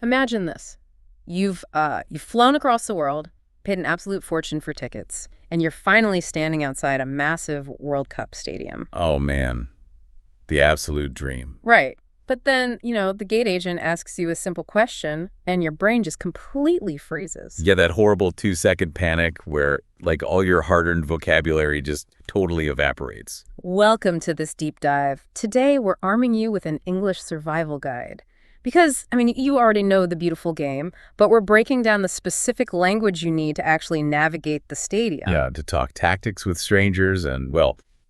Imagine this. You've flown across the world, paid an absolute fortune for tickets, and you're finally standing outside a massive World Cup stadium. Oh, man. The absolute dream. Right. But then, the gate agent asks you a simple question, and your brain just completely freezes. Yeah, that horrible 2-second panic where, all your hard-earned vocabulary just totally evaporates. Welcome to this deep dive. Today, we're arming you with an English survival guide. Because, you already know the beautiful game, but we're breaking down the specific language you need to actually navigate the stadium. Yeah, to talk tactics with strangers and,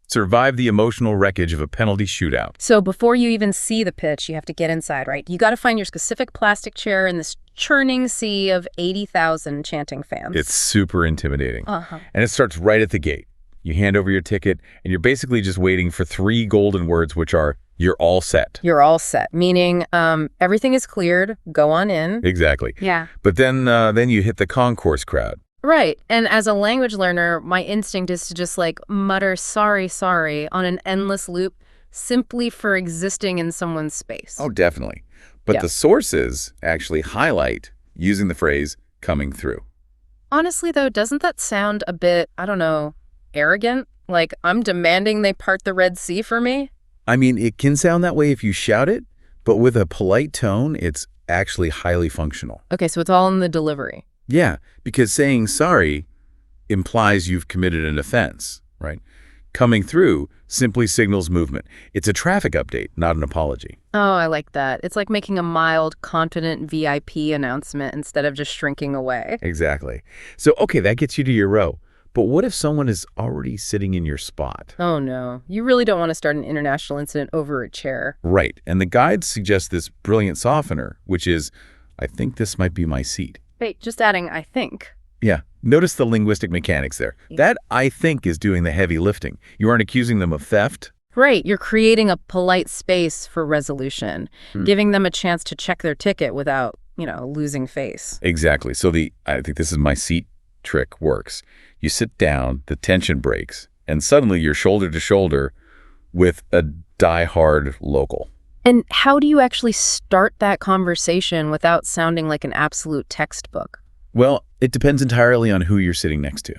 survive the emotional wreckage of a penalty shootout. So before you even see the pitch, you have to get inside, right? You got to find your specific plastic chair in this churning sea of 80,000 chanting fans. It's super intimidating. Uh-huh. And it starts right at the gate. You hand over your ticket, and you're basically just waiting for 3 golden words, which are, you're all set. You're all set, meaning everything is cleared, go on in. Exactly. Yeah. But then you hit the concourse crowd. Right. And as a language learner, my instinct is to just mutter sorry on an endless loop simply for existing in someone's space. Oh, definitely. But the sources actually highlight using the phrase coming through. Honestly, though, doesn't that sound a bit, arrogant? Like I'm demanding they part the Red Sea for me? It can sound that way if you shout it, but with a polite tone, it's actually highly functional. Okay, so it's all in the delivery. Yeah, because saying sorry implies you've committed an offense, right? Coming through simply signals movement. It's a traffic update, not an apology. Oh, I like that. It's like making a mild, confident VIP announcement instead of just shrinking away. Exactly. So, okay, that gets you to your row. But what if someone is already sitting in your spot? Oh, no. You really don't want to start an international incident over a chair. Right. And the guides suggest this brilliant softener, which is, I think this might be my seat. Wait, just adding, I think. Yeah. Notice the linguistic mechanics there. That, I think, is doing the heavy lifting. You aren't accusing them of theft. Right. You're creating a polite space for resolution, giving them a chance to check their ticket without, losing face. Exactly. So I think this is my seat trick works. You sit down, the tension breaks, and suddenly you're shoulder to shoulder with a die-hard local. And how do you actually start that conversation without sounding like an absolute textbook? Well, it depends entirely on who you're sitting next to.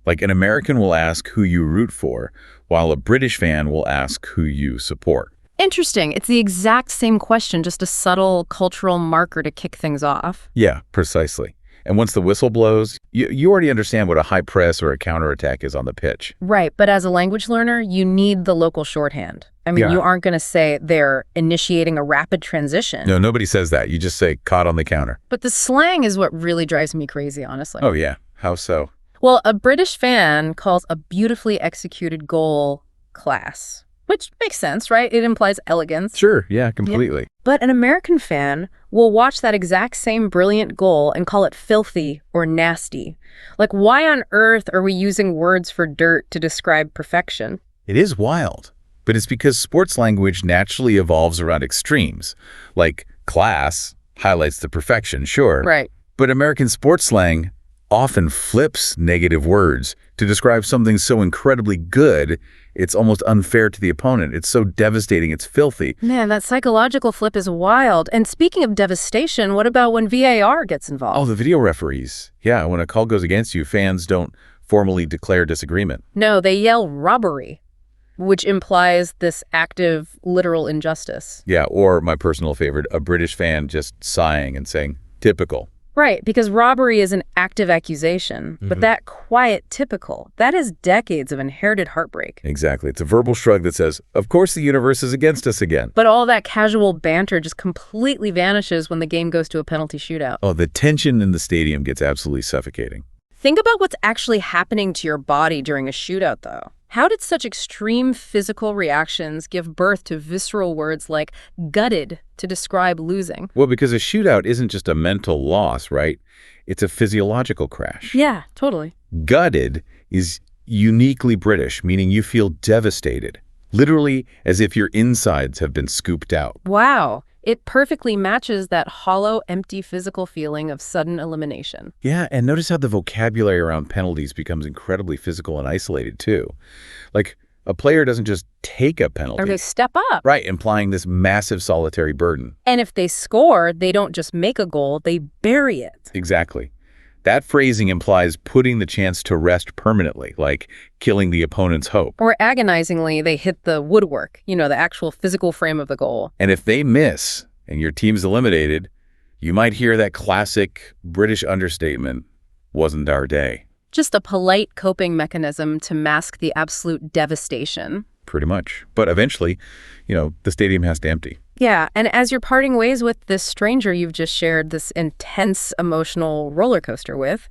Like an American will ask who you root for, while a British fan will ask who you support. Interesting. It's the exact same question, just a subtle cultural marker to kick things off. Yeah, precisely. And once the whistle blows, you already understand what a high press or a counterattack is on the pitch. Right, but as a language learner, you need the local shorthand. You aren't going to say they're initiating a rapid transition. No, nobody says that. You just say caught on the counter. But the slang is what really drives me crazy, honestly. Oh, yeah. How so? Well, a British fan calls a beautifully executed goal class, which makes sense, right? It implies elegance. Sure, yeah, completely. Yeah. But an American fan will watch that exact same brilliant goal and call it filthy or nasty. Like, why on earth are we using words for dirt to describe perfection? It is wild. But it's because sports language naturally evolves around extremes. Like class highlights the perfection, sure. Right. But American sports slang often flips negative words to describe something so incredibly good, it's almost unfair to the opponent. It's so devastating, it's filthy. Man, that psychological flip is wild. And speaking of devastation, what about when VAR gets involved? Oh, the video referees. Yeah, when a call goes against you, fans don't formally declare disagreement. No, they yell robbery, which implies this active, literal injustice. Yeah, or my personal favorite, a British fan just sighing and saying, typical. Right, because robbery is an active accusation, but that quiet typical, that is decades of inherited heartbreak. Exactly. It's a verbal shrug that says, of course the universe is against us again. But all that casual banter just completely vanishes when the game goes to a penalty shootout. Oh, the tension in the stadium gets absolutely suffocating. Think about what's actually happening to your body during a shootout, though. How did such extreme physical reactions give birth to visceral words like gutted to describe losing? Well, because a shootout isn't just a mental loss, right? It's a physiological crash. Yeah, totally. Gutted is uniquely British, meaning you feel devastated, literally as if your insides have been scooped out. Wow. It perfectly matches that hollow, empty physical feeling of sudden elimination. Yeah, and notice how the vocabulary around penalties becomes incredibly physical and isolated, too. Like, A player doesn't just take a penalty. Or they step up. Right, implying this massive solitary burden. And if they score, they don't just make a goal, they bury it. Exactly. That phrasing implies putting the chance to rest permanently, like killing the opponent's hope. Or agonizingly, they hit the woodwork, the actual physical frame of the goal. And if they miss and your team's eliminated, you might hear that classic British understatement, wasn't our day. Just a polite coping mechanism to mask the absolute devastation. Pretty much. But eventually, the stadium has to empty. Yeah, and as you're parting ways with this stranger you've just shared this intense emotional roller coaster with,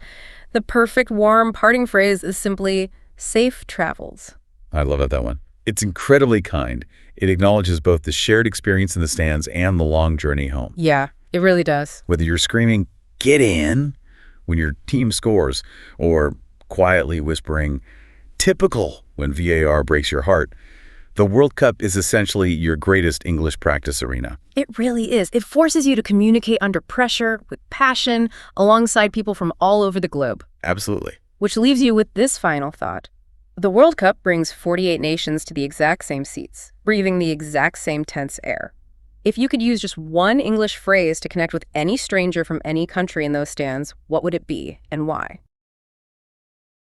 the perfect warm parting phrase is simply, safe travels. I love that one. It's incredibly kind. It acknowledges both the shared experience in the stands and the long journey home. Yeah, it really does. Whether you're screaming, get in, when your team scores, or quietly whispering, typical, when VAR breaks your heart, the World Cup is essentially your greatest English practice arena. It really is. It forces you to communicate under pressure, with passion, alongside people from all over the globe. Absolutely. Which leaves you with this final thought. The World Cup brings 48 nations to the exact same seats, breathing the exact same tense air. If you could use just one English phrase to connect with any stranger from any country in those stands, what would it be and why?